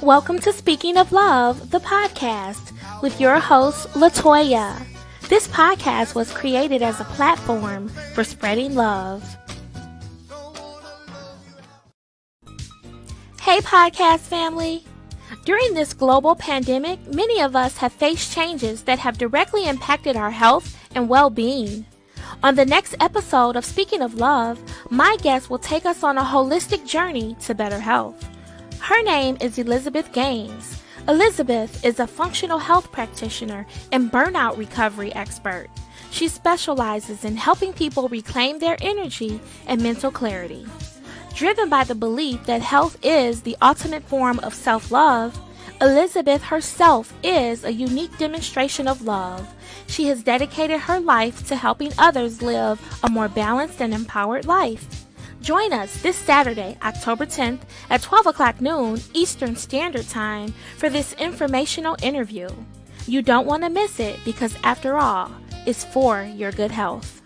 Welcome to Speaking of Love, the podcast, with your host, LaToya. This podcast was created as a platform for spreading love. Hey, podcast family. During this global pandemic, many of us have faced changes that have directly impacted our health and well-being. On the next episode of Speaking of Love, my guest will take us on a holistic journey to better health. Her name is Elizabeth Gaines. Elizabeth is a functional health practitioner and burnout recovery expert. She specializes in helping people reclaim their energy and mental clarity. Driven by the belief that health is the ultimate form of self-love, Elizabeth herself is a unique demonstration of love. She has dedicated her life to helping others live a more balanced and empowered life. Join us this Saturday, October 10th at 12 o'clock noon Eastern Standard Time for this informational interview. You don't want to miss it because, after all, it's for your good health.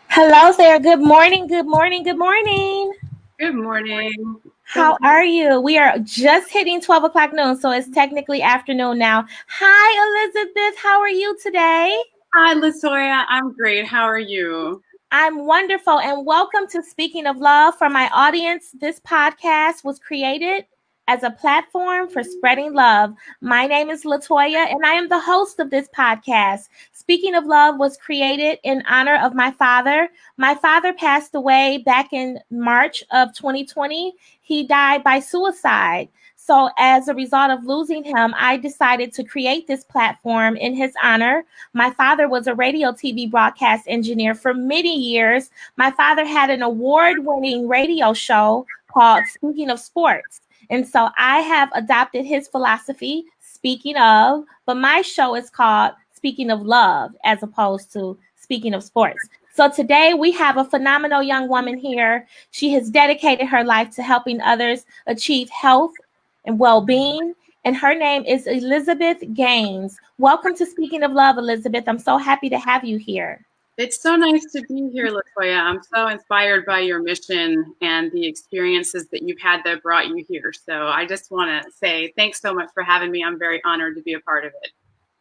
Hello there. Good morning. Good morning. Good morning. Good morning. How are you? We are just hitting 12 o'clock noon, so it's technically afternoon now. Hi, Elizabeth. How are you today? Hi, LaToya. I'm great. How are you? I'm wonderful, and welcome to Speaking of Love. For my audience, this podcast was created as a platform for spreading love. My name is LaToya, and I am the host of this podcast. Speaking of Love was created in honor of my father. My father passed away back in March of 2020. He died by suicide. So as a result of losing him, I decided to create this platform in his honor. My father was a radio TV broadcast engineer for many years. My father had an award-winning radio show called Speaking of Sports. And so I have adopted his philosophy, Speaking of, but my show is called Speaking of Love as opposed to Speaking of Sports. So today we have a phenomenal young woman here. She has dedicated her life to helping others achieve health and well-being. And her name is Elizabeth Gaines. Welcome to Speaking of Love, Elizabeth. I'm so happy to have you here. It's so nice to be here, LaToya. I'm so inspired by your mission and the experiences that you've had that brought you here. So I just want to say thanks so much for having me. I'm very honored to be a part of it.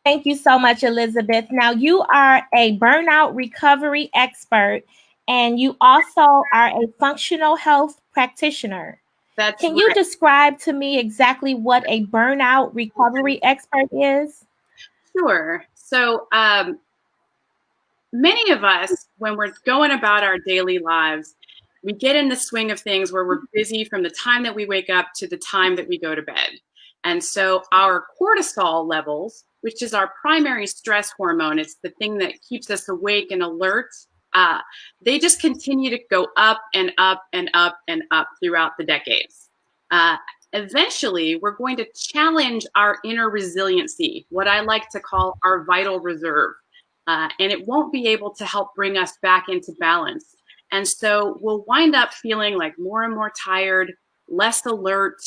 Thank you so much, Elizabeth. Now, you are a burnout recovery expert, and you also are a functional health practitioner. Can you describe to me exactly what a burnout recovery expert is? Sure. So many of us, when we're going about our daily lives, we get in the swing of things where we're busy from the time that we wake up to the time that we go to bed. And so our cortisol levels, which is our primary stress hormone, it's the thing that keeps us awake and alert, they just continue to go up and up and up and up throughout the decades. Eventually, we're going to challenge our inner resiliency, what I like to call our vital reserve. And it won't be able to help bring us back into balance. And so we'll wind up feeling like more and more tired, less alert,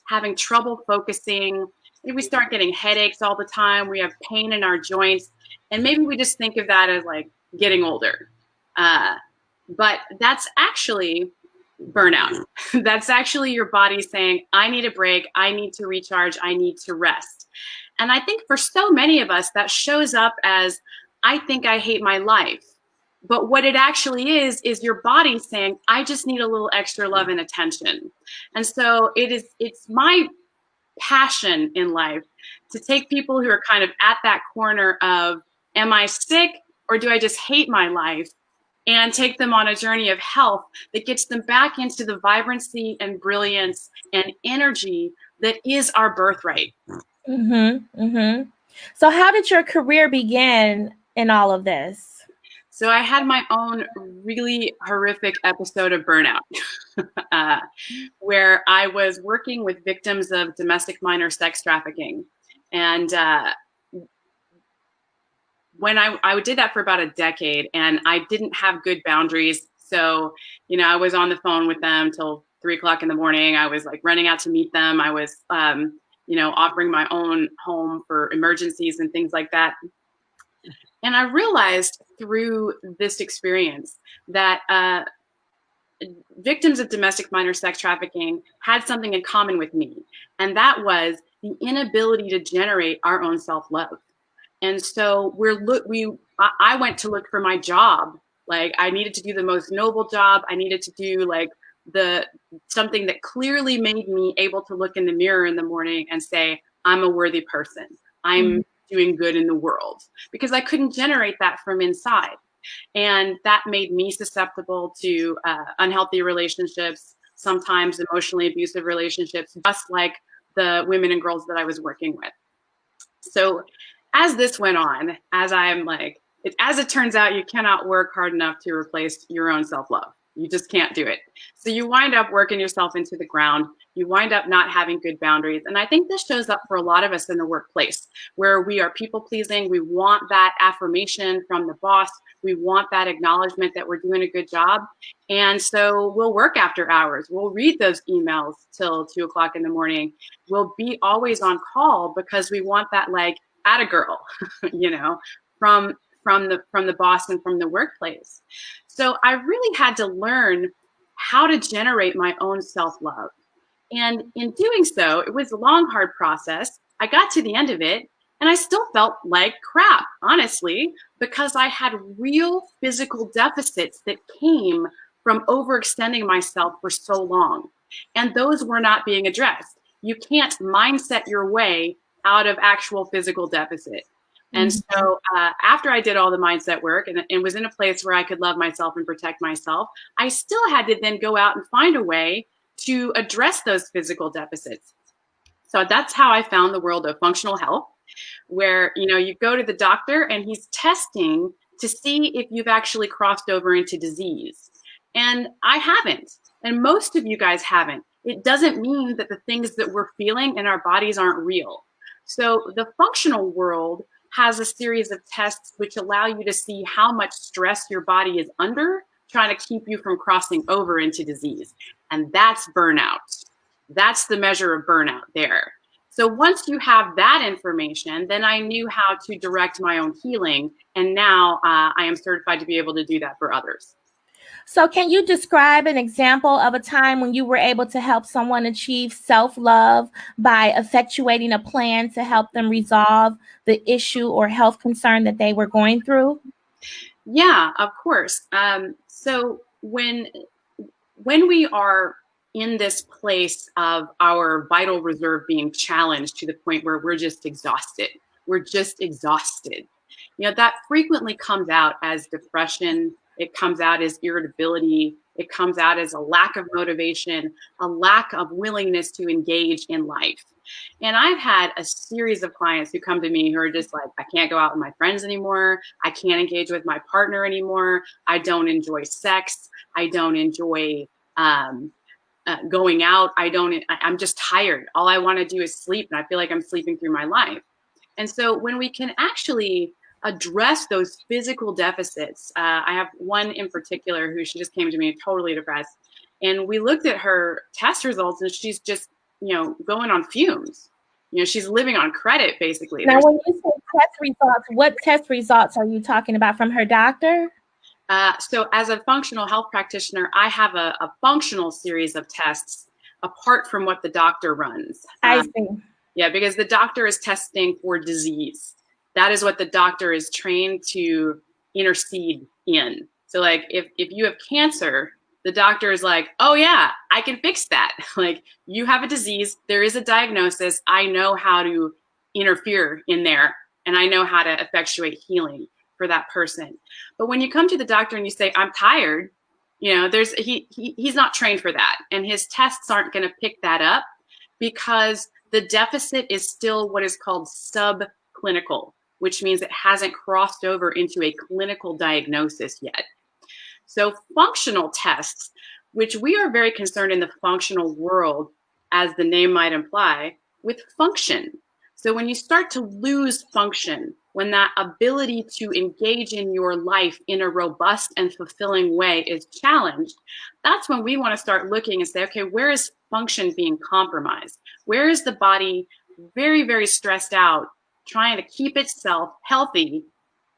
having trouble focusing. Maybe we start getting headaches all the time. We have pain in our joints. And maybe we just think of that as like getting older. But that's actually burnout. That's actually your body saying, I need a break. I need to recharge. I need to rest. And I think for so many of us, that shows up as, I think I hate my life. But what it actually is your body saying, I just need a little extra love and attention. And so it's my passion in life to take people who are kind of at that corner of, am I sick or do I just hate my life? And take them on a journey of health that gets them back into the vibrancy and brilliance and energy that is our birthright. So how did your career begin in all of this? So I had my own really horrific episode of burnout where I was working with victims of domestic minor sex trafficking. And when I did that for about a decade, and I didn't have good boundaries. So, I was on the phone with them till 3 o'clock in the morning. I was like running out to meet them. I was, offering my own home for emergencies and things like that. And I realized through this experience that victims of domestic minor sex trafficking had something in common with me, and that was the inability to generate our own self-love. And so I went to look for my job. Like, I needed to do the most noble job. I needed to do like something that clearly made me able to look in the mirror in the morning and say, I'm a worthy person. I'm doing good in the world, because I couldn't generate that from inside. And that made me susceptible to unhealthy relationships, sometimes emotionally abusive relationships, just like the women and girls that I was working with. So as this went on, as it turns out, you cannot work hard enough to replace your own self-love. You just can't do it. So you wind up working yourself into the ground. You wind up not having good boundaries. And I think this shows up for a lot of us in the workplace, where we are people pleasing. We want that affirmation from the boss. We want that acknowledgement that we're doing a good job. And so we'll work after hours. We'll read those emails till 2 o'clock in the morning. We'll be always on call because we want that, like, atta girl, from the boss and from the workplace. So I really had to learn how to generate my own self-love. And in doing so, it was a long, hard process. I got to the end of it and I still felt like crap, honestly, because I had real physical deficits that came from overextending myself for so long. And those were not being addressed. You can't mindset your way out of actual physical deficit. And so after I did all the mindset work and was in a place where I could love myself and protect myself, I still had to then go out and find a way to address those physical deficits. So that's how I found the world of functional health, where, you go to the doctor and he's testing to see if you've actually crossed over into disease. And I haven't. And most of you guys haven't. It doesn't mean that the things that we're feeling in our bodies aren't real. So the functional world has a series of tests which allow you to see how much stress your body is under, trying to keep you from crossing over into disease. And that's burnout. That's the measure of burnout there. So once you have that information, then I knew how to direct my own healing. And now I am certified to be able to do that for others. So can you describe an example of a time when you were able to help someone achieve self-love by effectuating a plan to help them resolve the issue or health concern that they were going through? Yeah, of course. So when we are in this place of our vital reserve being challenged to the point where we're just exhausted, that frequently comes out as depression. It comes out as irritability. It comes out as a lack of motivation, a lack of willingness to engage in life. And I've had a series of clients who come to me who are just like, I can't go out with my friends anymore. I can't engage with my partner anymore. I don't enjoy sex. I don't enjoy going out. I'm just tired. All I want to do is sleep. And I feel like I'm sleeping through my life. And so when we can actually address those physical deficits, I have one in particular who, she just came to me totally depressed. And we looked at her test results and she's just, going on fumes. She's living on credit, basically. Now, when you say test results, what test results are you talking about, from her doctor? So as a functional health practitioner, I have a functional series of tests apart from what the doctor runs. I see. Yeah, because the doctor is testing for disease. That is what the doctor is trained to intercede in. So like if you have cancer, the doctor is like, oh yeah, I can fix that. Like, you have a disease, there is a diagnosis, I know how to interfere in there, and I know how to effectuate healing for that person. But when you come to the doctor and you say, I'm tired, he's not trained for that. And his tests aren't going to pick that up because the deficit is still what is called subclinical, which means it hasn't crossed over into a clinical diagnosis yet. So functional tests, which we are very concerned in the functional world, as the name might imply, with function. So when you start to lose function, when that ability to engage in your life in a robust and fulfilling way is challenged, that's when we want to start looking and say, okay, where is function being compromised? Where is the body very, very stressed out, trying to keep itself healthy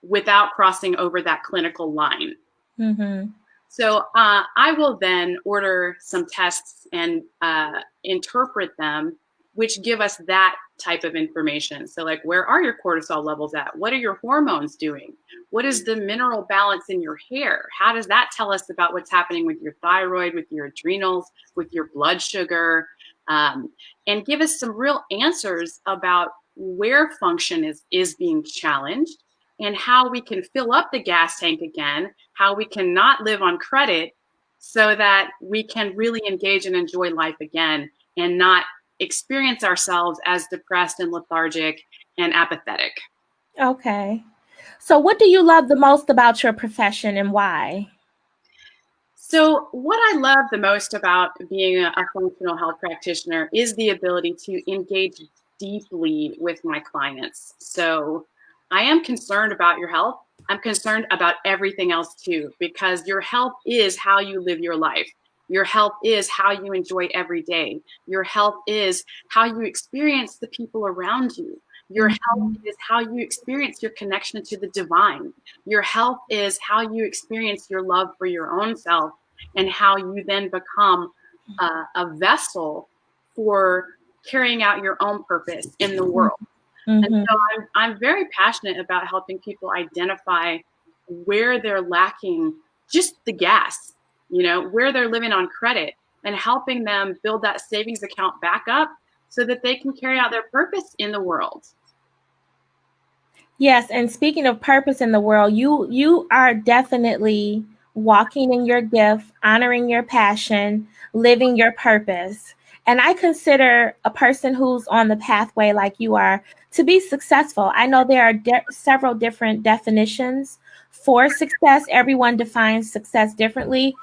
without crossing over that clinical line. Mm-hmm. So I will then order some tests and interpret them, which give us that type of information. So like, where are your cortisol levels at? What are your hormones doing? What is the mineral balance in your hair? How does that tell us about what's happening with your thyroid, with your adrenals, with your blood sugar? And give us some real answers about where function is being challenged and how we can fill up the gas tank again, how we can not live on credit so that we can really engage and enjoy life again and not experience ourselves as depressed and lethargic and apathetic. Okay. So what do you love the most about your profession and why? So what I love the most about being a functional health practitioner is the ability to engage deeply with my clients. So I am concerned about your health. I'm concerned about everything else too, because your health is how you live your life. Your health is how you enjoy every day. Your health is how you experience the people around you. Your health is how you experience your connection to the divine. Your health is how you experience your love for your own self and how you then become a vessel for carrying out your own purpose in the world. And Mm-hmm. so I'm very passionate about helping people identify where they're lacking just the gas, where they're living on credit, and helping them build that savings account back up so that they can carry out their purpose in the world. Yes, and speaking of purpose in the world, you are definitely walking in your gift, honoring your passion, living your purpose. And I consider a person who's on the pathway like you are to be successful. I know there are several different definitions for success. Everyone defines success differently.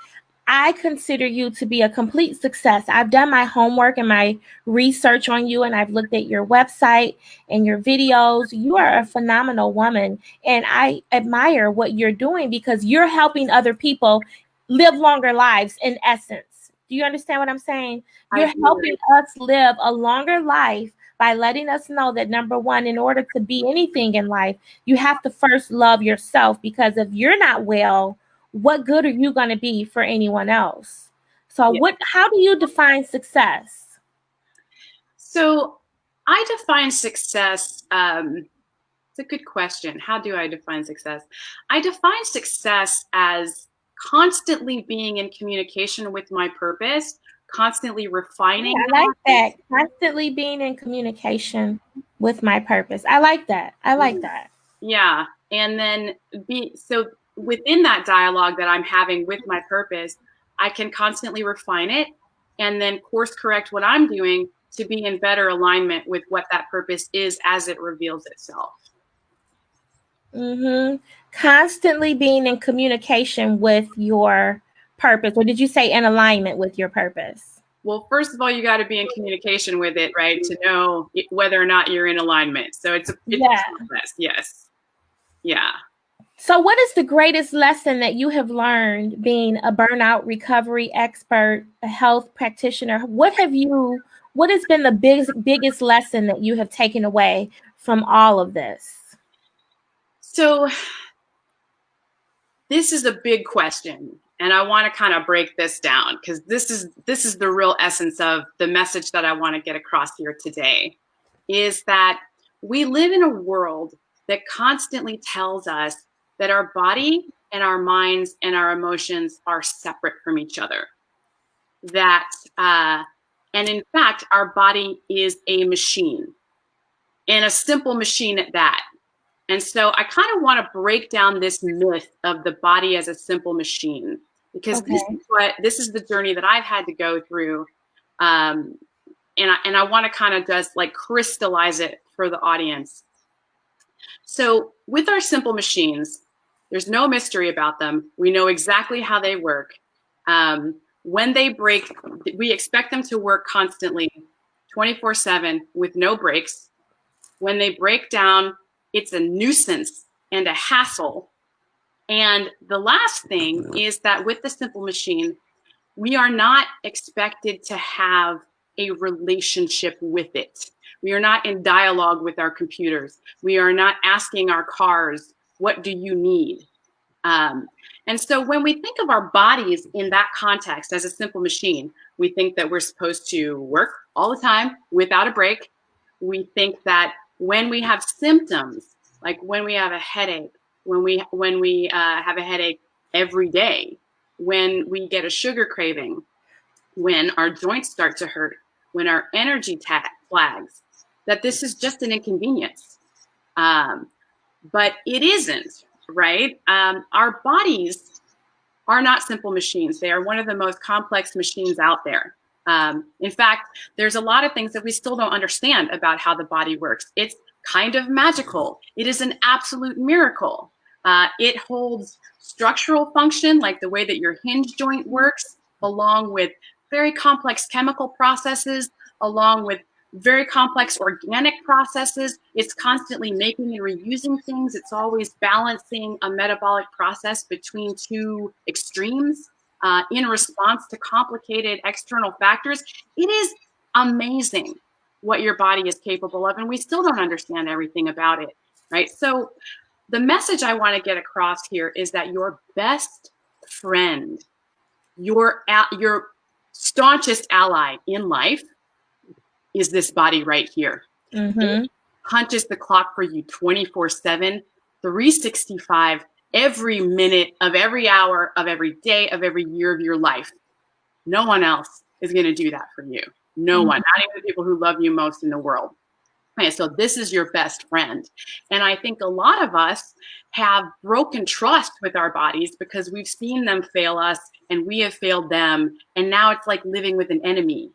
I consider you to be a complete success. I've done my homework and my research on you, and I've looked at your website and your videos. You are a phenomenal woman, and I admire what you're doing because you're helping other people live longer lives in essence. Do you understand what I'm saying? You're helping us live a longer life by letting us know that, number one, in order to be anything in life, you have to first love yourself, because if you're not well, what good are you going to be for anyone else? So how do you define success? So I define success. It's a good question. How do I define success? I define success as constantly being in communication with my purpose, constantly refining. Yeah, I like that. Constantly being in communication with my purpose. I like that. I like that. Yeah. And then so within that dialogue that I'm having with my purpose, I can constantly refine it and then course correct what I'm doing to be in better alignment with what that purpose is as it reveals itself. Mm-hmm. Constantly being in communication with your purpose. Or did you say in alignment with your purpose? Well, first of all, you got to be in communication with it, right? To know whether or not you're in alignment. So it's a process. Yes. Yeah. So what is the greatest lesson that you have learned being a burnout recovery expert, a health practitioner? What has been the biggest lesson that you have taken away from all of this? So this is a big question, and I want to kind of break this down because this is the real essence of the message that I want to get across here today, is that we live in a world that constantly tells us that our body and our minds and our emotions are separate from each other. And in fact, our body is a machine, and a simple machine at that. And so I kind of want to break down this myth of the body as a simple machine, because this is the journey that I've had to go through. And I want to kind of just like crystallize it for the audience. So with our simple machines, there's no mystery about them. We know exactly how they work. When they break, we expect them to work constantly, 24/7 with no breaks. When they break down, it's a nuisance and a hassle. And the last thing is that with the simple machine, we are not expected to have a relationship with it. We are not in dialogue with our computers. We are not asking our cars What do you need? And so when we think of our bodies in that context as a simple machine, we think that we're supposed to work all the time without a break. We think that when we have symptoms, like when we have a headache, when we have a headache every day, when we get a sugar craving, when our joints start to hurt, when our energy flags, that this is just an inconvenience. But it isn't, right? Our bodies are not simple machines. They are one of the most complex machines out there. In fact, there's a lot of things that we still don't understand about how the body works. It's kind of magical. It is an absolute miracle. It holds structural function, like the way that your hinge joint works, along with very complex chemical processes, along with very complex organic processes. It's constantly making and reusing things. It's always balancing a metabolic process between two extremes in response to complicated external factors. It is amazing what your body is capable of, and we still don't understand everything about it, right? So the message I want to get across here is that your best friend, your staunchest ally in life is this body right here. It punches the clock for you 24/7, 365, every minute of every hour of every day of every year of your life. No one else is going to do that for you. No one, not even the people who love you most in the world. Okay, so this is your best friend. And I think a lot of us have broken trust with our bodies because we've seen them fail us and we have failed them. And now it's like living with an enemy.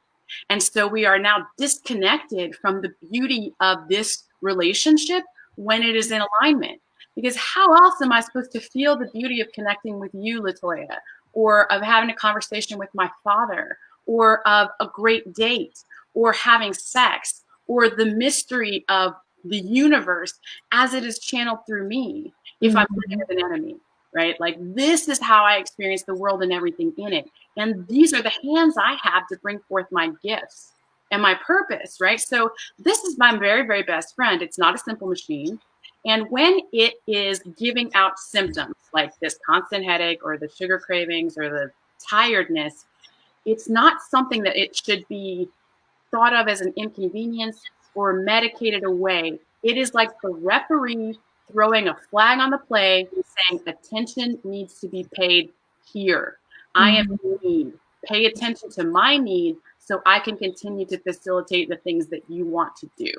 And so we are now disconnected from the beauty of this relationship when it is in alignment. Because how else am I supposed to feel the beauty of connecting with you, Latoya, or of having a conversation with my father, or of a great date, or having sex, or the mystery of the universe as it is channeled through me if I'm living with an enemy, right? Like this is how I experience the world and everything in it. And these are the hands I have to bring forth my gifts and my purpose, right? So this is my very, very best friend. It's not a simple machine. And when it is giving out symptoms like this constant headache or the sugar cravings or the tiredness, it's not something that it should be thought of as an inconvenience or medicated away. It is like the referee throwing a flag on the play saying attention needs to be paid here. I am in need. Pay attention to my need so I can continue to facilitate the things that you want to do.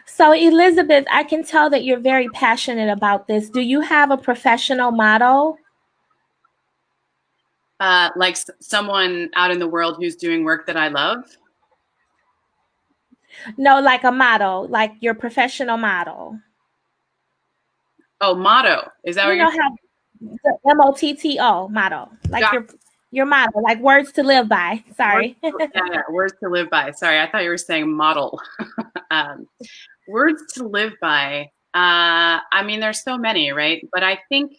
So, Elizabeth, I can tell that you're very passionate about this. Do you have a professional motto? Like someone out in the world who's doing work that I love? No, like a motto, like your professional motto. Oh, motto. Is that what you're saying? The MOTTO motto, like your motto, like words to live by. Sorry. Words to live by. Sorry, I thought you were saying model. Words to live by. I mean, there's so many, right? But I think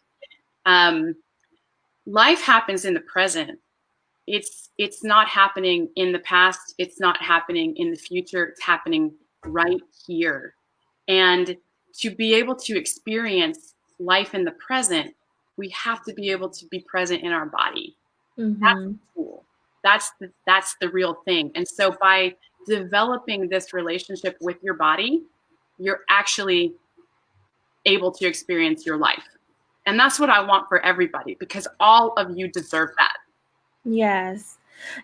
life happens in the present. It's not happening in the past. It's not happening in the future. It's happening right here. And to be able to experience life in the present, we have to be able to be present in our body. That's cool. That's the real thing. And so by developing this relationship with your body, you're actually able to experience your life. And that's what I want for everybody, because all of you deserve that. Yes.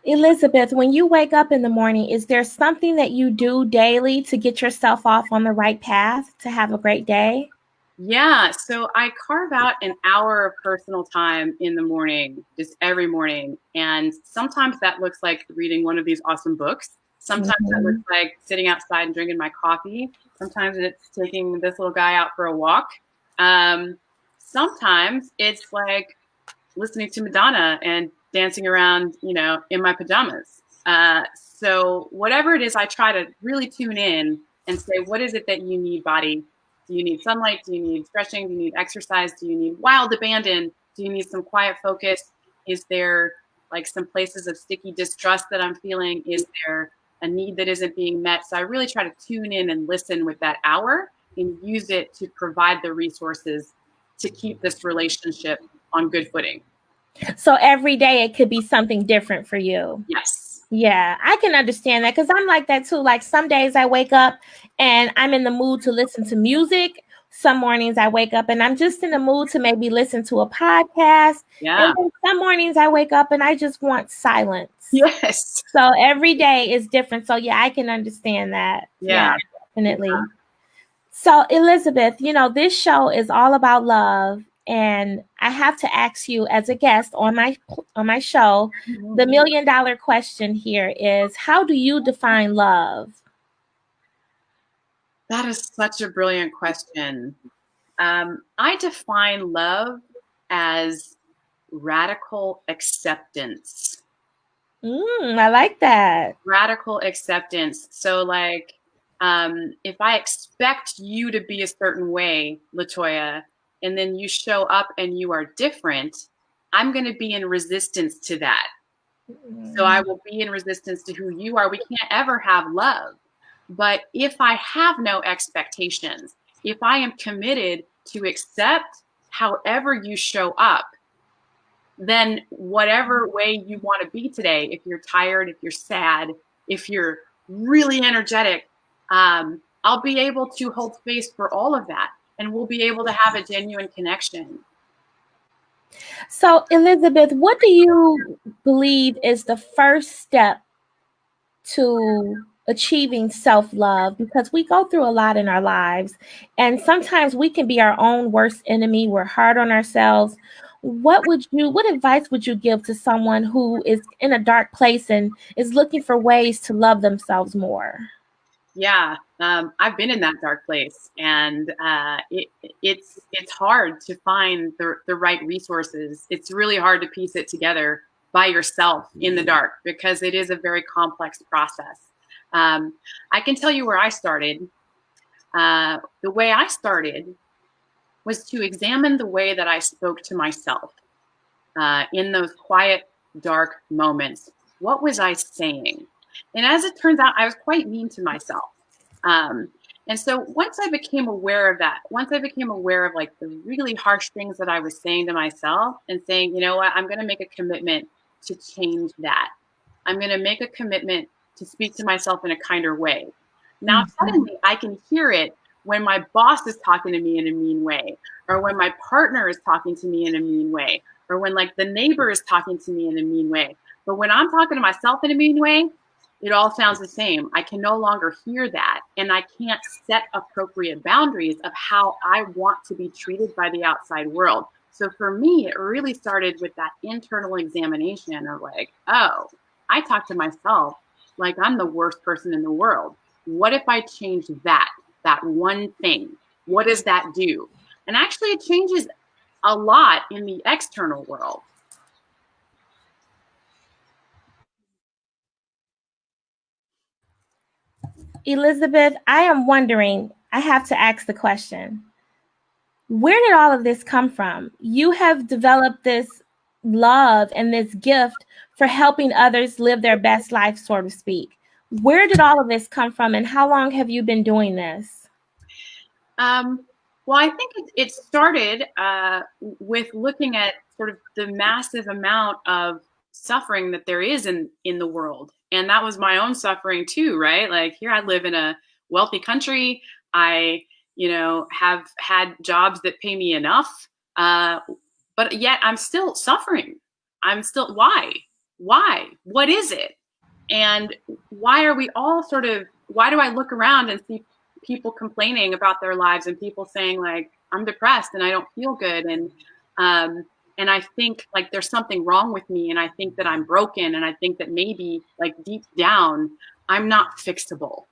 Elizabeth, when you wake up in the morning, is there something that you do daily to get yourself off on the right path to have a great day? Yeah, so I carve out an hour of personal time in the morning, just every morning. And sometimes that looks like reading one of these awesome books. Sometimes that looks like sitting outside and drinking my coffee. Sometimes it's taking this little guy out for a walk. Sometimes it's like listening to Madonna and dancing around, in my pajamas. So whatever it is, I try to really tune in and say, what is it that you need, body? Do you need sunlight? Do you need stretching? Do you need exercise? Do you need wild abandon? Do you need some quiet focus? Is there like some places of sticky distrust that I'm feeling? Is there a need that isn't being met. So I really try to tune in and listen with that hour and use it to provide the resources to keep this relationship on good footing. So every day it could be something different for you. Yes. Yeah, I can understand that because I'm like that too. Like some days I wake up and I'm in the mood to listen to music. Some mornings I wake up and I'm just in the mood to maybe listen to a podcast. Yeah. And then some mornings I wake up and I just want silence. Yes. So every day is different. So yeah, I can understand that. Yeah. Definitely. Yeah. So Elizabeth, this show is all about love. And I have to ask you as a guest on my show, the $1 million question here is, how do you define love? That is such a brilliant question. I define love as radical acceptance. I like that. Radical acceptance. So, like, if I expect you to be a certain way, Latoya, and then you show up and you are different, I'm going to be in resistance to that. So I will be in resistance to who you are. We can't ever have love. But if I have no expectations, if I am committed to accept however you show up, then whatever way you want to be today, if you're tired, if you're sad, if you're really energetic, I'll be able to hold space for all of that. And we'll be able to have a genuine connection. So, Elizabeth, what do you believe is the first step to achieving self-love? Because we go through a lot in our lives, and sometimes we can be our own worst enemy. We're hard on ourselves. What advice would you give to someone who is in a dark place and is looking for ways to love themselves more? Yeah, I've been in that dark place, and it's hard to find the right resources. It's really hard to piece it together by yourself in the dark because it is a very complex process. I can tell you where I started. The way I started was to examine the way that I spoke to myself in those quiet, dark moments. What was I saying? And as it turns out, I was quite mean to myself. And so once I became aware of that, once I became aware of like the really harsh things that I was saying to myself and saying, you know what, I'm going to make a commitment to change that. I'm going to make a commitment to speak to myself in a kinder way. Now, suddenly I can hear it when my boss is talking to me in a mean way, or when my partner is talking to me in a mean way, or when like the neighbor is talking to me in a mean way. But when I'm talking to myself in a mean way, it all sounds the same. I can no longer hear that. And I can't set appropriate boundaries of how I want to be treated by the outside world. So for me, it really started with that internal examination of like, oh, I talk to myself like I'm the worst person in the world. What if I change that one thing? What does that do? And actually it changes a lot in the external world. Elizabeth, I am wondering, I have to ask the question, where did all of this come from? You have developed this love and this gift for helping others live their best life, so to speak. Where did all of this come from, and how long have you been doing this? Well, I think it started with looking at sort of the massive amount of suffering that there is in the world. And that was my own suffering too, right? Like here I live in a wealthy country. I, have had jobs that pay me enough. But yet I'm still suffering. Why? Why? What is it? And why are we all why do I look around and see people complaining about their lives and people saying like, I'm depressed and I don't feel good. And I think like there's something wrong with me. And I think that I'm broken. And I think that maybe like deep down, I'm not fixable.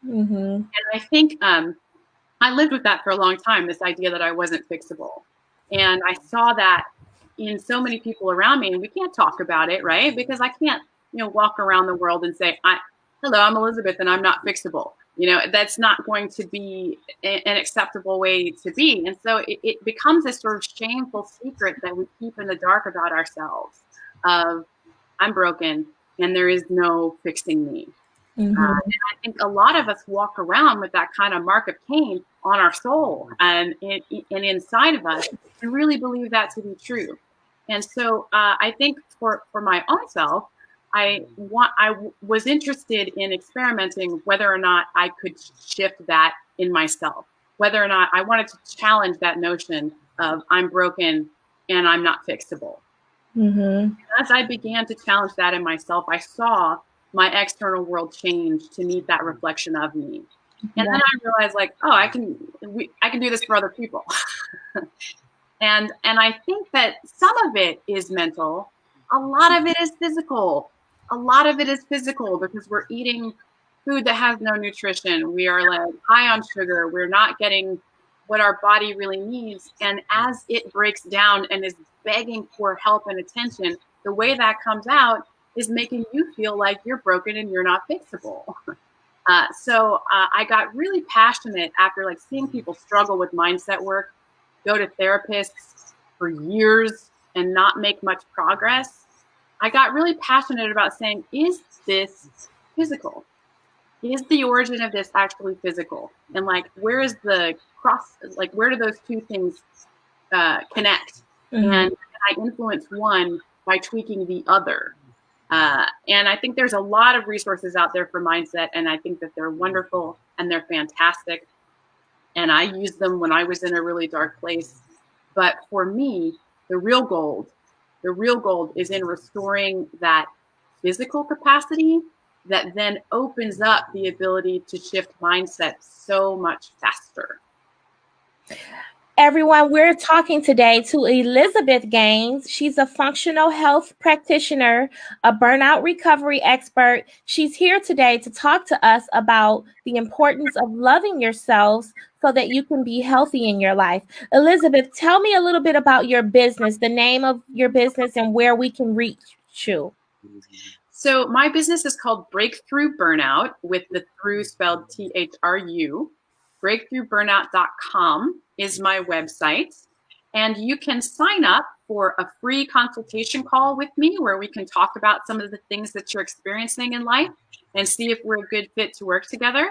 And I think I lived with that for a long time, this idea that I wasn't fixable. And I saw that in so many people around me, and we can't talk about it, right? Because I can't, walk around the world and say, hello, I'm Elizabeth and I'm not fixable. That's not going to be an acceptable way to be. And so it becomes this sort of shameful secret that we keep in the dark about ourselves of I'm broken and there is no fixing me. Mm-hmm. And I think a lot of us walk around with that kind of mark of Cain on our soul and inside of us, and really believe that to be true. And so I think for my own self, was interested in experimenting whether or not I could shift that in myself, whether or not I wanted to challenge that notion of I'm broken and I'm not fixable. Mm-hmm. As I began to challenge that in myself, I saw my external world change to meet that reflection of me. And Wow. then I realized, like, oh, I can do this for other people. And I think that some of it is mental, a lot of it is physical. A lot of it is physical because we're eating food that has no nutrition. We are like high on sugar. We're not getting what our body really needs. And as it breaks down and is begging for help and attention, the way that comes out is making you feel like you're broken and you're not fixable. So I got really passionate after like seeing people struggle with mindset work, go to therapists for years and not make much progress. I got really passionate about saying, is this physical? Is the origin of this actually physical? And like, where is the cross? Like, where do those two things connect? Mm-hmm. And I influence one by tweaking the other. And I think there's a lot of resources out there for mindset, and I think that they're wonderful and they're fantastic. And I used them when I was in a really dark place. But for me, the real gold is in restoring that physical capacity that then opens up the ability to shift mindset so much faster. Everyone, we're talking today to Elizabeth Gaines. She's a functional health practitioner, a burnout recovery expert. She's here today to talk to us about the importance of loving yourselves so that you can be healthy in your life. Elizabeth, tell me a little bit about your business, the name of your business, and where we can reach you. So my business is called Breakthrough Burnout, with the through spelled THRU. Breakthroughburnout.com is my website. And you can sign up for a free consultation call with me where we can talk about some of the things that you're experiencing in life and see if we're a good fit to work together.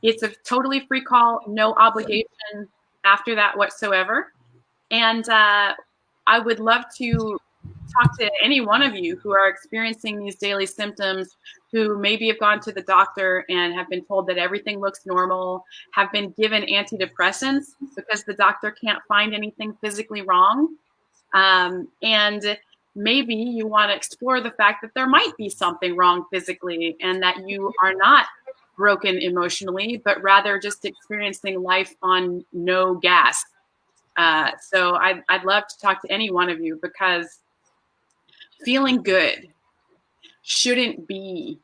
It's a totally free call, no obligation after that whatsoever. And I would love to talk to any one of you who are experiencing these daily symptoms, who maybe have gone to the doctor and have been told that everything looks normal, have been given antidepressants because the doctor can't find anything physically wrong. And maybe you want to explore the fact that there might be something wrong physically and that you are not broken emotionally, but rather just experiencing life on no gas. So I'd love to talk to any one of you, because feeling good shouldn't be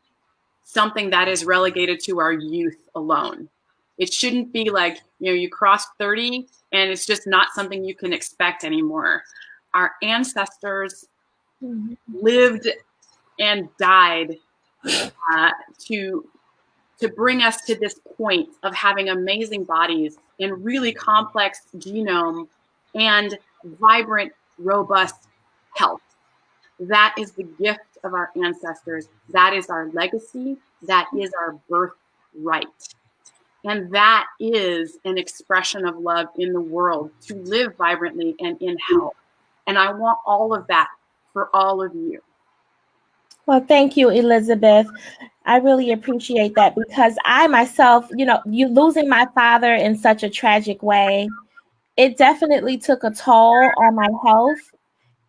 something that is relegated to our youth alone. It shouldn't be like, you cross 30 and it's just not something you can expect anymore. Our ancestors lived and died to bring us to this point of having amazing bodies and really complex genome and vibrant, robust health. That is the gift of our ancestors. That is our legacy. That is our birthright. And that is an expression of love in the world, to live vibrantly and in health. And I want all of that for all of you. Well, thank you, Elizabeth. I really appreciate that, because I myself, you losing my father in such a tragic way, it definitely took a toll on my health.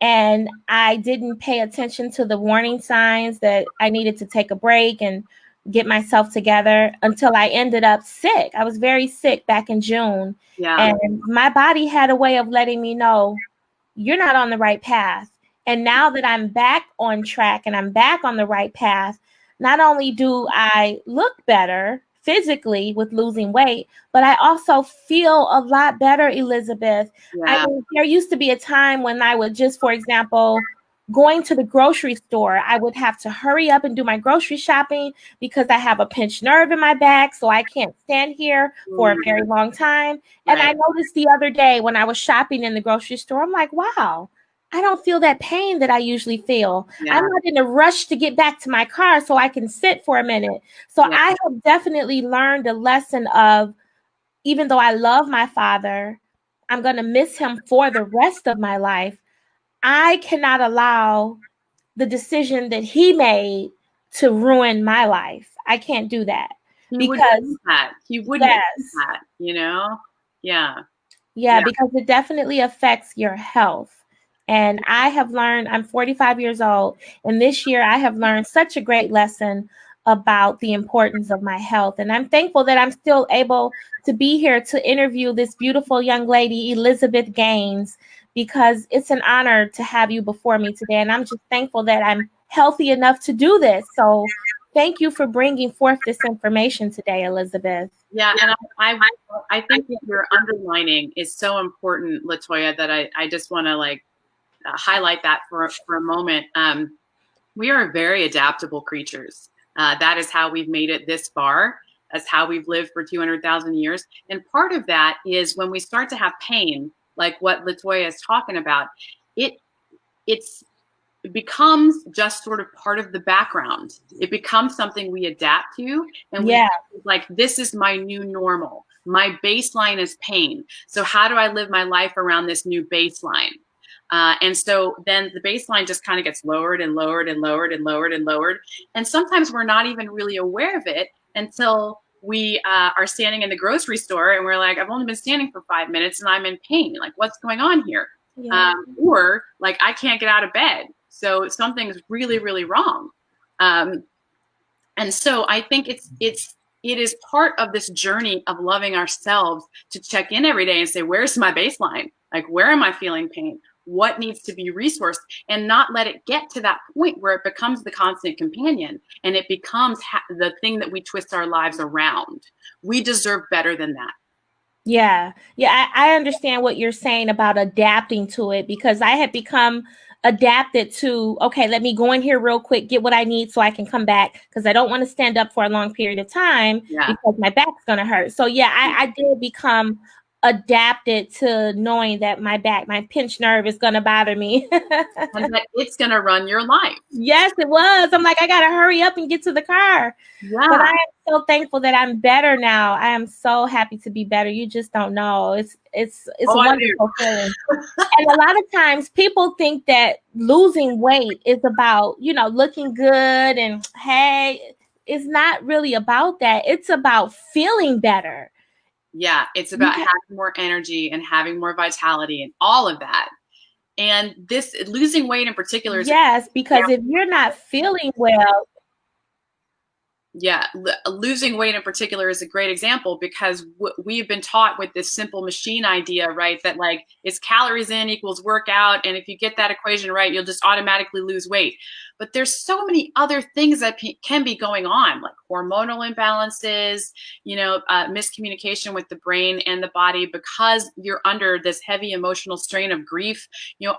And I didn't pay attention to the warning signs that I needed to take a break and get myself together until I ended up sick. I was very sick back in June. Yeah. And my body had a way of letting me know you're not on the right path. And now that I'm back on track and I'm back on the right path, not only do I look better physically with losing weight, but I also feel a lot better, Elizabeth. Yeah. I mean, there used to be a time when I would just, for example, going to the grocery store, I would have to hurry up and do my grocery shopping because I have a pinched nerve in my back, so I can't stand here for a very long time. And I noticed the other day when I was shopping in the grocery store, I'm like, wow, I don't feel that pain that I usually feel. Yeah. I'm not in a rush to get back to my car so I can sit for a minute. So Yeah. I have definitely learned a lesson of, even though I love my father, I'm going to miss him for the rest of my life. I cannot allow the decision that he made to ruin my life. I can't do that He wouldn't because do that. He wouldn't do yes. that, you know? Yeah. Yeah, Yeah. because it definitely affects your health. And I have learned, I'm 45 years old, and this year I have learned such a great lesson about the importance of my health. And I'm thankful that I'm still able to be here to interview this beautiful young lady, Elizabeth Gaines, because it's an honor to have you before me today. And I'm just thankful that I'm healthy enough to do this. So thank you for bringing forth this information today, Elizabeth. Yeah, and I think what you're underlining is so important, Latoya, that I just want to like highlight that for a moment. We are very adaptable creatures. That is how we've made it this far. That's how we've lived for 200,000 years. And part of that is when we start to have pain, like what Latoya is talking about, it it's it becomes just sort of part of the background. It becomes something we adapt to, and we Yeah. like, this is my new normal. My baseline is pain. So how do I live my life around this new baseline? And so then the baseline just kind of gets lowered and lowered and lowered and lowered and lowered. And sometimes we're not even really aware of it until we are standing in the grocery store and we're like, I've only been standing for 5 minutes and I'm in pain. Like, what's going on here? Yeah. Or like, I can't get out of bed. So something's really, really wrong. And so I think it is part of this journey of loving ourselves to check in every day and say, where's my baseline? Like, where am I feeling pain? What needs to be resourced, and not let it get to that point where it becomes the constant companion and it becomes the thing that we twist our lives around. We deserve better than that. Yeah. Yeah. I understand what you're saying about adapting to it, because I had become adapted to, okay, let me go in here real quick, get what I need so I can come back, because I don't want to stand up for a long period of time Yeah. because my back's going to hurt. So, yeah, I did become adapted to knowing that my back, my pinched nerve is going to bother me. And that it's going to run your life. Yes, it was. I'm like, I got to hurry up and get to the car. But I Yeah. am so thankful that I'm better now. I am so happy to be better. You just don't know. It's Oh, a I do. wonderful feeling. And a lot of times people think that losing weight is about, looking good, and hey, it's not really about that. It's about feeling better. Yeah, it's about having more energy and having more vitality and all of that. And this losing weight in particular is Yes, because if you're not feeling well, yeah, losing weight in particular is a great example, because we've been taught with this simple machine idea, right? That like, it's calories in equals workout. And if you get that equation right, you'll just automatically lose weight. But there's so many other things that can be going on, like hormonal imbalances, miscommunication with the brain and the body, because you're under this heavy emotional strain of grief.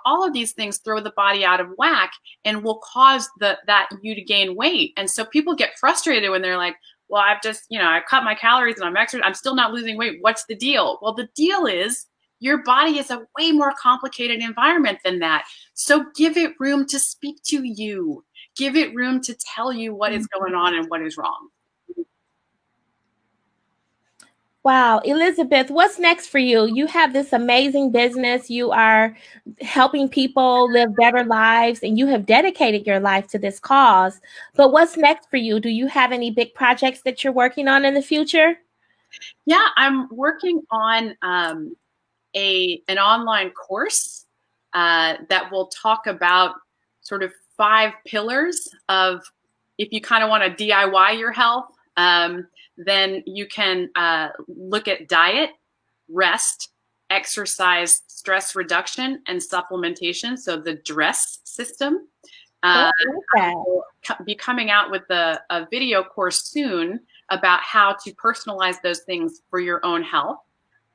All of these things throw the body out of whack and will cause that you to gain weight. And so people get frustrated when they're like, well, I've just, I've cut my calories and I'm still not losing weight. What's the deal? Well, the deal is your body is a way more complicated environment than that. So give it room to speak to you. Give it room to tell you what is going on and what is wrong. wow, Elizabeth, what's next for you? You have this amazing business. You are helping people live better lives, and you have dedicated your life to this cause. But what's next for you? Do you have any big projects that you're working on in the future? Yeah, I'm working on an online course that will talk about sort of 5 pillars of, if you kind of want to DIY your health, then you can look at diet, rest, exercise, stress reduction, and supplementation. So the DRESS system. Oh, Uh, I love that. will be coming out with a video course soon about how to personalize those things for your own health.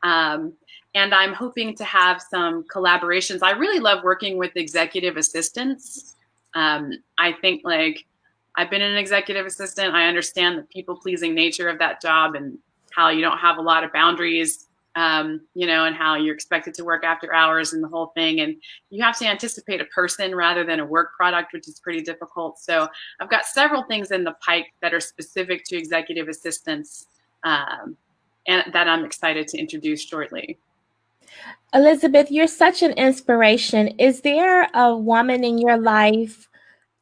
And I'm hoping to have some collaborations. I really love working with executive assistants. I think, like, I've been an executive assistant. I understand the people pleasing nature of that job and how you don't have a lot of boundaries. and how you're expected to work after hours and the whole thing. And you have to anticipate a person rather than a work product, which is pretty difficult. So I've got several things in the pike that are specific to executive assistants, and that I'm excited to introduce shortly. Elizabeth, you're such an inspiration. Is there a woman in your life,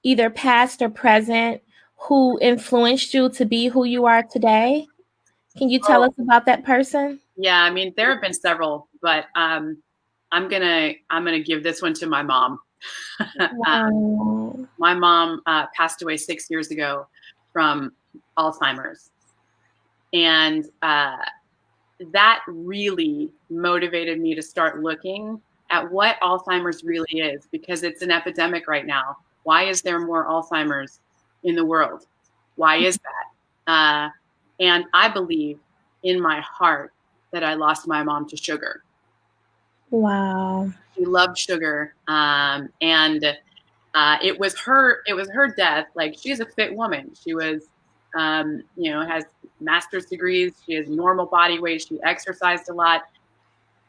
either past or present, who influenced you to be who you are today? Can you tell Oh, us about that person? yeah. I mean, there have been several, but I'm gonna give this one to my mom. Wow. My mom passed away 6 years ago from Alzheimer's, and that really motivated me to start looking at what Alzheimer's really is, because it's an epidemic right now. Why is there more Alzheimer's in the world? Why is that? And I believe in my heart that I lost my mom to sugar. Wow. She loved sugar, and it was her death. Like, she's a fit woman. She was, has master's degrees. She has normal body weight. She exercised a lot.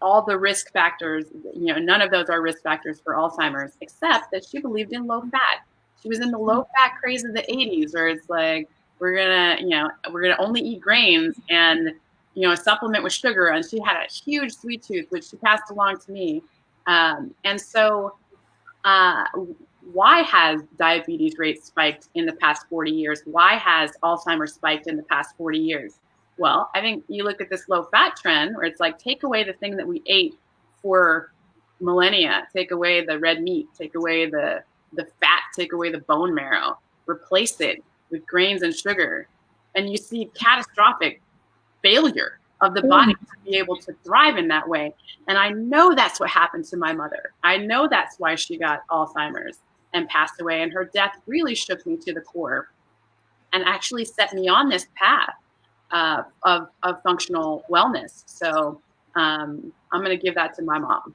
All the risk factors, none of those are risk factors for Alzheimer's, except that she believed in low fat. She was in the low fat craze of the 80s, where it's like, we're gonna only eat grains and supplement with sugar. And she had a huge sweet tooth, which she passed along to me. And so, uh, why has diabetes rates spiked in the past 40 years? Why has Alzheimer's spiked in the past 40 years? Well, I think you look at this low fat trend where it's like, take away the thing that we ate for millennia, take away the red meat, take away the fat, take away the bone marrow, replace it with grains and sugar. And you see catastrophic failure of the body to be able to thrive in that way. And I know that's what happened to my mother. I know that's why she got Alzheimer's and passed away. And her death really shook me to the core and actually set me on this path of functional wellness. So I'm going to give that to my mom.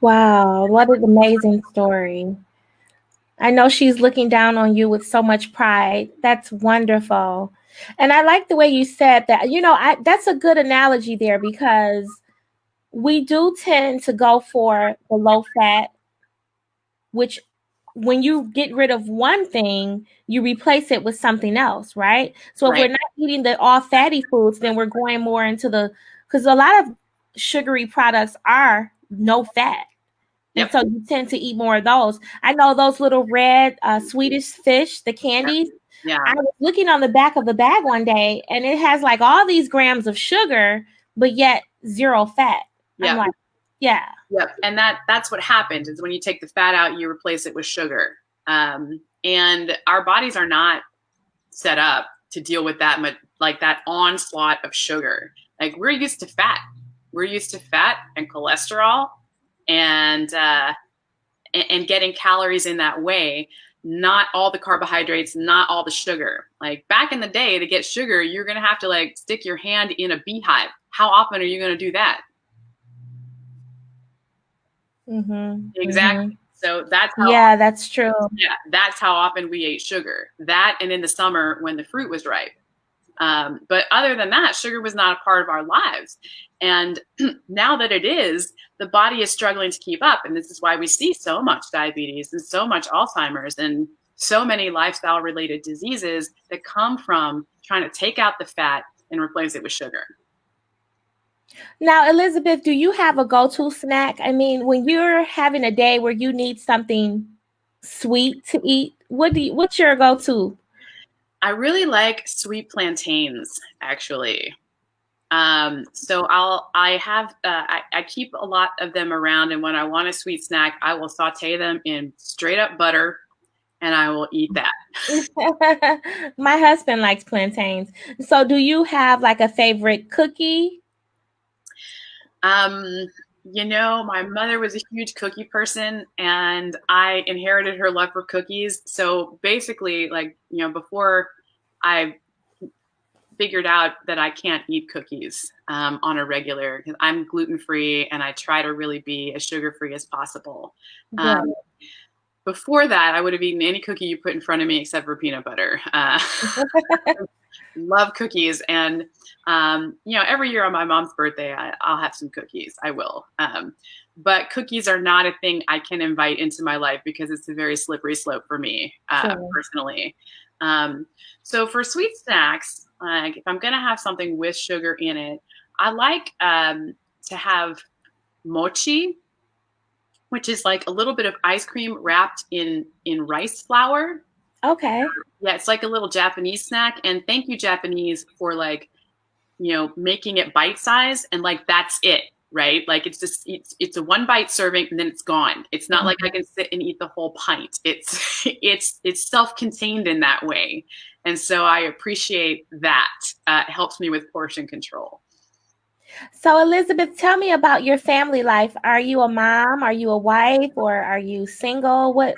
Wow, what an amazing story. I know she's looking down on you with so much pride. That's wonderful. And I like the way you said that. That's a good analogy there, because we do tend to go for the low fat, which when you get rid of one thing, you replace it with something else, right? So if we're Right. not eating the all fatty foods, then we're going more into because a lot of sugary products are no fat. And Yep. so you tend to eat more of those. I know those little red Swedish fish, the candies. Yeah. I was looking on the back of the bag one day, and it has like all these grams of sugar, but yet zero fat. Yeah. I'm like, yeah. Yep. And that's what happens is when you take the fat out, you replace it with sugar. And our bodies are not set up to deal with that much, like that onslaught of sugar. Like, we're used to fat. We're used to fat and cholesterol and getting calories in that way, not all the carbohydrates, not all the sugar. Like, back in the day, to get sugar, you're going to have to like stick your hand in a beehive. How often are you going to do that? Mm-hmm. Exactly. Mm-hmm. So that's that's true. Yeah, that's how often we ate sugar. That, and in the summer when the fruit was ripe. But other than that, sugar was not a part of our lives. And now that it is, the body is struggling to keep up. And this is why we see so much diabetes and so much Alzheimer's and so many lifestyle related diseases that come from trying to take out the fat and replace it with sugar. Now, Elizabeth, do you have a go-to snack? I mean, when you're having a day where you need something sweet to eat, what's your go-to? I really like sweet plantains, actually. So I keep a lot of them around, and when I want a sweet snack, I will saute them in straight up butter, and I will eat that. My husband likes plantains. So do you have like a favorite cookie? My mother was a huge cookie person, and I inherited her love for cookies. So basically, like, before I figured out that I can't eat cookies on a regular, because I'm gluten-free and I try to really be as sugar-free as possible. Yeah. Before that, I would have eaten any cookie you put in front of me except for peanut butter. Love cookies. And, every year on my mom's birthday, I'll have some cookies. I will. But cookies are not a thing I can invite into my life because it's a very slippery slope for me, Sure. personally. So for sweet snacks, if I'm going to have something with sugar in it, I like to have mochi, which is like a little bit of ice cream wrapped in rice flour. Okay. Yeah, it's like a little Japanese snack. And thank you, Japanese, for like, making it bite size and like that's it, right? Like it's a one bite serving and then it's gone. It's not like I can sit and eat the whole pint. It's it's self-contained in that way. And so I appreciate that. It helps me with portion control. So, Elizabeth, tell me about your family life. Are you a mom? Are you a wife? Or are you single? What?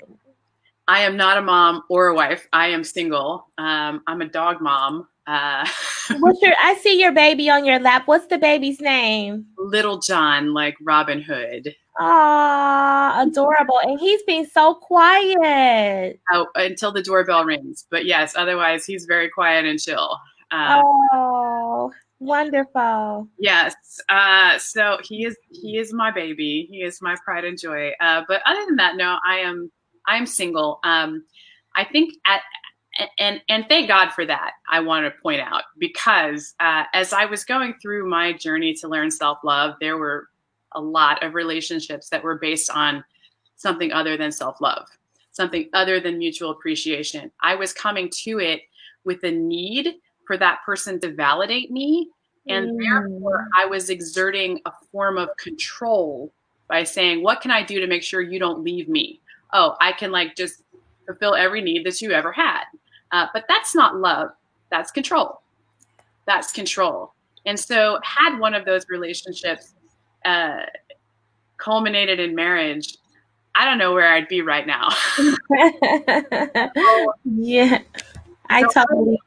I am not a mom or a wife. I am single. I'm a dog mom. I see your baby on your lap. What's the baby's name? Little John, like Robin Hood. Aw, adorable. And he's being so quiet. Oh, until the doorbell rings. But yes, otherwise he's very quiet and chill. Oh, wonderful. Yes. So he is my baby. He is my pride and joy. But other than that, no, I'm single. I think and thank God for that. I want to point out because as I was going through my journey to learn self-love, there were a lot of relationships that were based on something other than self-love, something other than mutual appreciation. I was coming to it with a need for that person to validate me. And therefore, I was exerting a form of control by saying, what can I do to make sure you don't leave me? Oh, I can like just fulfill every need that you ever had. But that's not love. That's control. That's control. And so had one of those relationships culminated in marriage, I don't know where I'd be right now. Yeah, I totally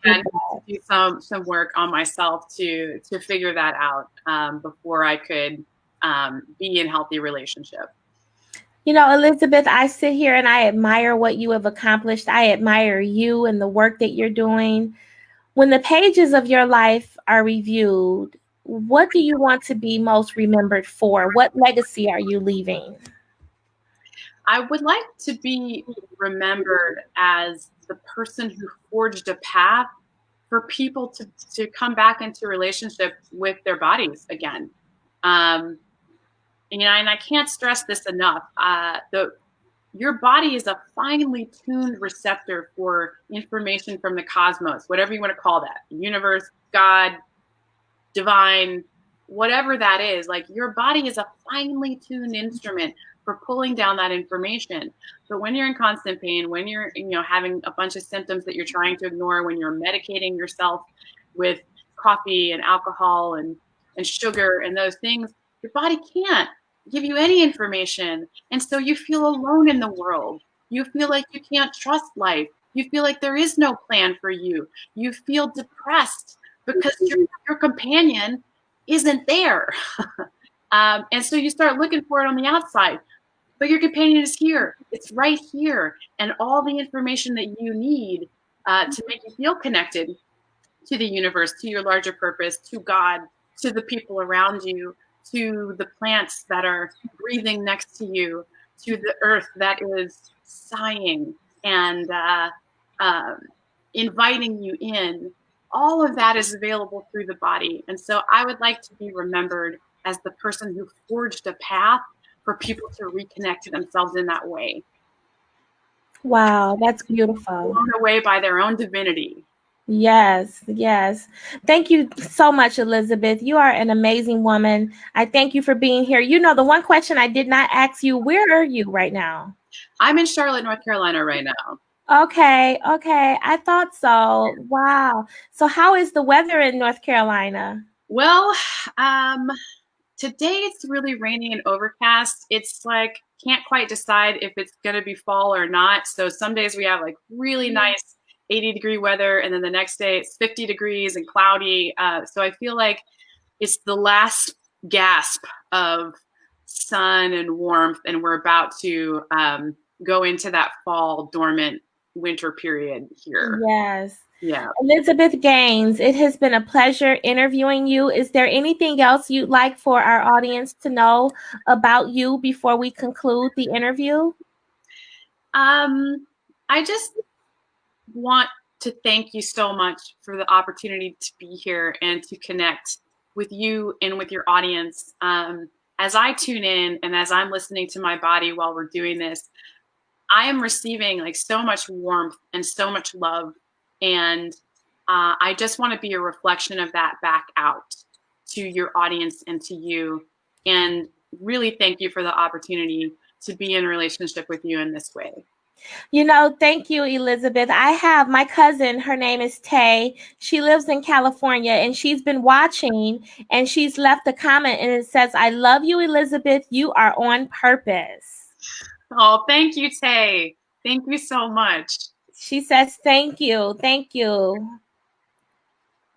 do some work on myself to figure that out before I could be in healthy relationship. Elizabeth, I sit here and I admire what you have accomplished. I admire you and the work that you're doing. When the pages of your life are reviewed, what do you want to be most remembered for? What legacy are you leaving? I would like to be remembered as the person who forged a path for people to come back into relationship with their bodies again. And I can't stress this enough. Your body is a finely tuned receptor for information from the cosmos, whatever you want to call that, universe, God, divine, whatever that is. Like your body is a finely tuned instrument for pulling down that information. But when you're in constant pain, when you're having a bunch of symptoms that you're trying to ignore, when you're medicating yourself with coffee and alcohol and sugar and those things, your body can't give you any information. And so you feel alone in the world. You feel like you can't trust life. You feel like there is no plan for you. You feel depressed because your companion isn't there. And so you start looking for it on the outside. But your companion is here. It's right here. And all the information that you need to make you feel connected to the universe, to your larger purpose, to God, to the people around you, to the plants that are breathing next to you, to the earth that is sighing and inviting you in. All of that is available through the body. And so I would like to be remembered as the person who forged a path for people to reconnect to themselves in that way. Wow, that's beautiful. Blown away by their own divinity. Yes, yes. Thank you so much, Elizabeth. You are an amazing woman. I thank you for being here. The one question I did not ask you, where are you right now? I'm in Charlotte, North Carolina right now. Okay. I thought so. Wow. So how is the weather in North Carolina? Well, today it's really rainy and overcast. It's like can't quite decide if it's going to be fall or not. So some days we have like really nice 80-degree weather, and then the next day it's 50 degrees and cloudy. So I feel like it's the last gasp of sun and warmth, and we're about to go into that fall dormant winter period here. Yes. Yeah. Elizabeth Gaines, it has been a pleasure interviewing you. Is there anything else you'd like for our audience to know about you before we conclude the interview? I just want to thank you so much for the opportunity to be here and to connect with you and with your audience. As I tune in and as I'm listening to my body while we're doing this, I am receiving like so much warmth and so much love. And I just want to be a reflection of that back out to your audience and to you. And really thank you for the opportunity to be in relationship with you in this way. Thank you, Elizabeth. I have my cousin, her name is Tay. She lives in California and she's been watching and she's left a comment and it says, "I love you, Elizabeth. You are on purpose." Oh, thank you, Tay. Thank you so much. She says, "Thank you. Thank you."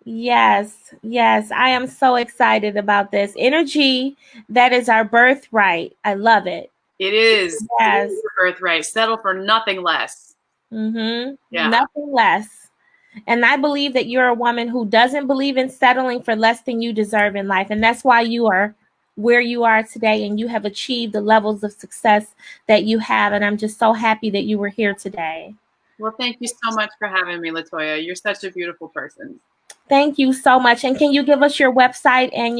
Yes, yes. I am so excited about this. Energy, that is our birthright. I love it. It is. Yes. It is your birthright. Settle for nothing less. Mm-hmm. Yeah. Nothing less. And I believe that you're a woman who doesn't believe in settling for less than you deserve in life. And that's why you are where you are today and you have achieved the levels of success that you have. And I'm just so happy that you were here today. Well, thank you so much for having me, Latoya. You're such a beautiful person. Thank you so much. And can you give us your website and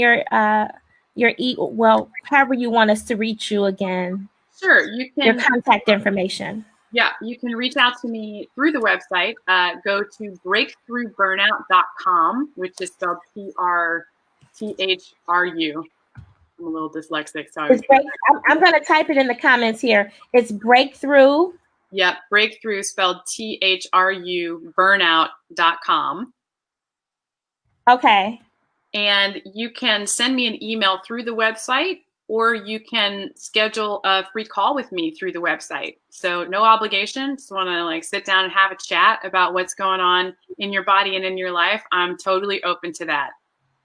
however you want us to reach you again? Sure, you can. Your contact information. Yeah, you can reach out to me through the website. Go to breakthroughburnout.com, which is spelled Prthru. I'm a little dyslexic, so I'm going to type it in the comments here. It's breakthrough. Yep, breakthrough spelled Thru burnout.com. Okay. And you can send me an email through the website, or you can schedule a free call with me through the website. So no obligation. Just want to sit down and have a chat about what's going on in your body and in your life. I'm totally open to that.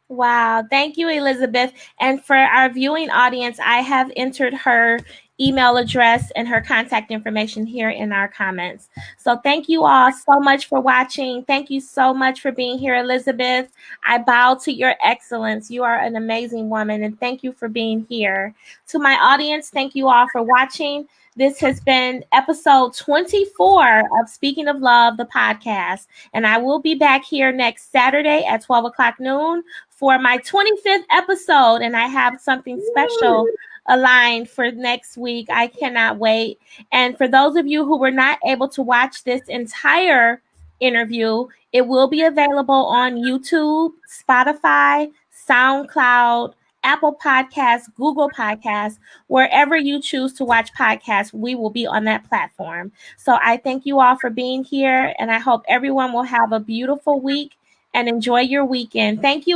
Wow. Thank you, Elizabeth. And for our viewing audience, I have entered her email address and her contact information here in our comments. So thank you all so much for watching. Thank you so much for being here, Elizabeth. I bow to your excellence. You are an amazing woman, and thank you for being here. To my audience, thank you all for watching. This has been episode 24 of Speaking of Love, the podcast. And I will be back here next Saturday at 12 o'clock noon for my 25th episode. And I have something special aligned for next week. I cannot wait. And for those of you who were not able to watch this entire interview, it will be available on YouTube, Spotify, SoundCloud, Apple Podcasts, Google Podcasts, wherever you choose to watch podcasts, we will be on that platform. So I thank you all for being here, and I hope everyone will have a beautiful week and enjoy your weekend. Thank you.